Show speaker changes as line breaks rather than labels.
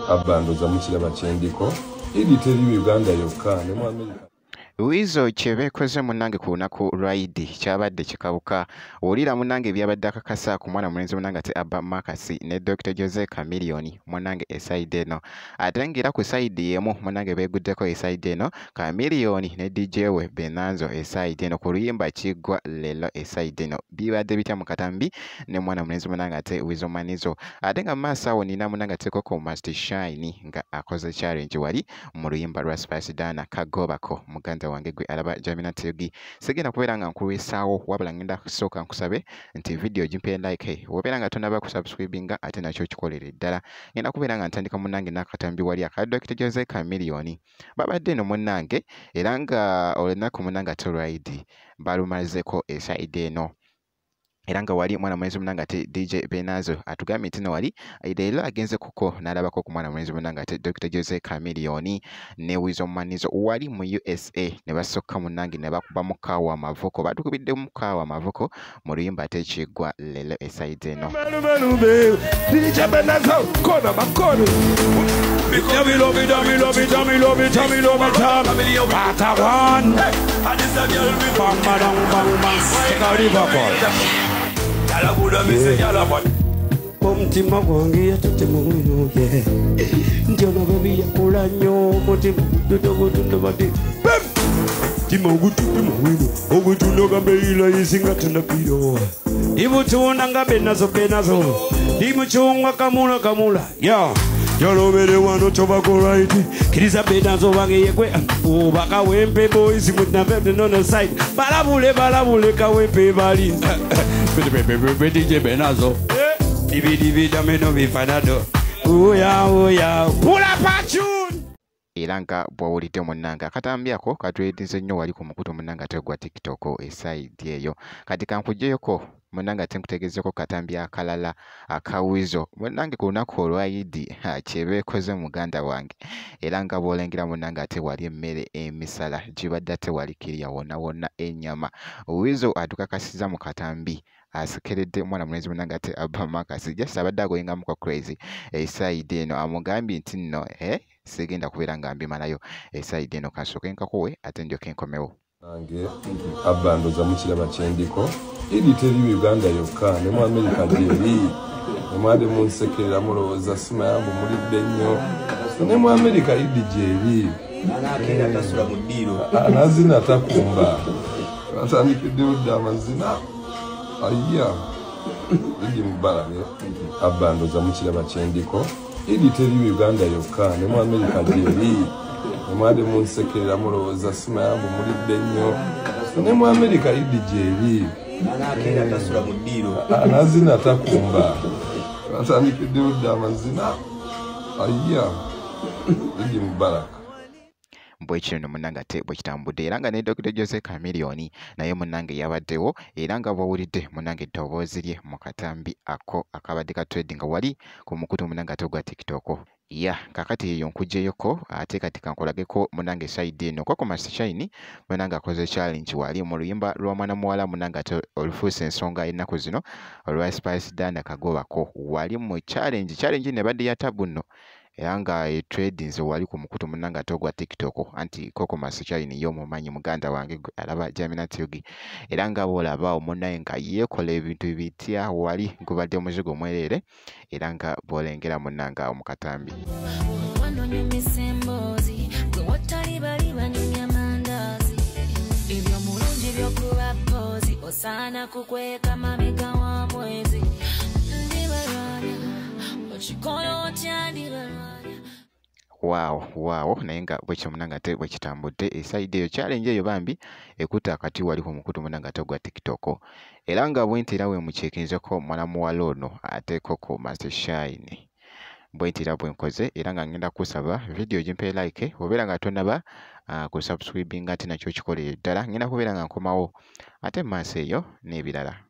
abandoza mu kiraba kyendiko eri teri Uganda yokka ne mu America.
Wizo kyebekoze munange ku lunaku lwaidi kyabadde kikabuka olira munange byabadde akakasa ku mwana mulenzi munange ate Abba Makasi ne Dr. Jose Chameleone munange esaide eno ate ngera ku side yemu munange beguddeko esaide eno Chameleone ne DJ we Benanzo esaide eno ku luyimba kiggwa lelo esaide eno bibadde bitya mu katambi ne mwana mulenzi munange ate Wizo Manizo ate nga maaso awo nina munange ate Coco Must Shine nga akoze challenge wali mu luyimba lwa Spice Dana kagobako muganda wange gwe alaba Jamina TV segenda kubeera nga nkulwisaawo wabula ngenda kusooka nkusabe nti video jimpe like wobeera nga tonaba ku subscribinga ate nakyo kikolere ddala ngenda kubeera nga ntandika munange n'akatambi wali aka Dr. Jose Chameleone babadde no munange era nga olunaku munange ate olwaidi balumalizeko esaide eno era nga wali mwana mulenzi munange ate DJ Benanzo atugambye nti no wali leero agenze kuko n'alabako ku mwana mulenzi munange ate Dr. Jose Chameleone ne Wizo Manizo wali mu USA ne basokka munange ne bakuba mukaawa amavoko batukubidde mukaawa amavoko mu luyimba ate kiggwa lelo esaide eno.
DJ Benanzo kona makoni
omutima gwange yatetemu wino ye ntyona babi yakola nnyo omutima gududogudundobadi tima ogutudemu wino ogutunda gambeira yisinga tunapiro ibutunda nga benazo imucungwa kamula ya yalobere wano tobako right kiriza Benanzo bange yekwe oba kawempe boys mutnavete nono side balabule kawempe bali DJ Benanzo divi dameno bifanado oya pula pachun
era nga bwawulidde munnanga akatambyako katwedize nnyo wali ku mukutu munnanga tegwa TikTok esaidi eyo kati kankujjeyoko munnanga ate nkutegeezeko katambi akalala akawizo munnange ku lunaku olwayidi kyebeekoze muganda wange era nga bw'olengera munnanga ate wali emmere emisala gibadde ate wali kirya wonna ennyama wizo atukakasiza mu katambi asekeredde mwana mulenzi munange ate Abba Makasi just abadde agoyengamu kwa crazy esaide eno amugambye nti nno segenda kubeera nga mbimalayo esaide eno kasooke nkakowe ate ndyoke nkomewo
nange abandoza mu kiraba kyendiko eri teri Uganda yokka ne mu America gyeri nemwade munsekerera mulowooza sima yangu mulidde nnyo ne mu America idi gyeri anazina atakumba atandikidde ludda amazina aya idi mubalage abandoza mu kiraba kyendiko eri teri Uganda yokka ne mu America gyeri nemwade munsekerera mulowooza sima yangu mulidde nnyo ne mu America idi gyeri anazina atakumba atandikidde ludda amazina aya idi mubalage
bwekino munange ate bwekitambudde era nga ne Dr. Jose Chameleone naye munange yabaddewo era nga bwawulidde munange eddoboozi lye mu katambi ako akabadde ka trading wali ku mukutu munange ate gwa TikTok kakati eyo nkujjeyoko ate kati kankolageko munange side eno Coco Must Shine munange akoze challenge wali mu luyimba lw'omwana muwala munange ate olufuusa ensonga ennaku zino olwa Spice Dana kagobako wali mu challenge nebadde ya tabu nno era nga tradings wali ku mukutu munange ate gwa TikTok anti Coco Must Shine yo mumanyi muganda wange alaba Jamina TV era nga bw'olaba omunaye nga yeekola ebintu bitya wali gubadde omuzigo mwerere era nga bw'olengera munange awo mu katambi osana kukweka mabega wa mwezi wow naye nga bwekyo munange ate bwekitambudde esaide eyo challenge eyo bambi ekuta akati wali ku mukutu munange ate gwa TikTok era nga bwentera we mucekinzeko mwana muwala ono ate Coco Must Shine bwentera bwenkoze era nga ngenda kusaba video jimpe like obeera nga tonaba ku subscribinga ate nakyo kikolere ddala ngenda kubeera nga nkomawo ate maaso eyo n'ebirala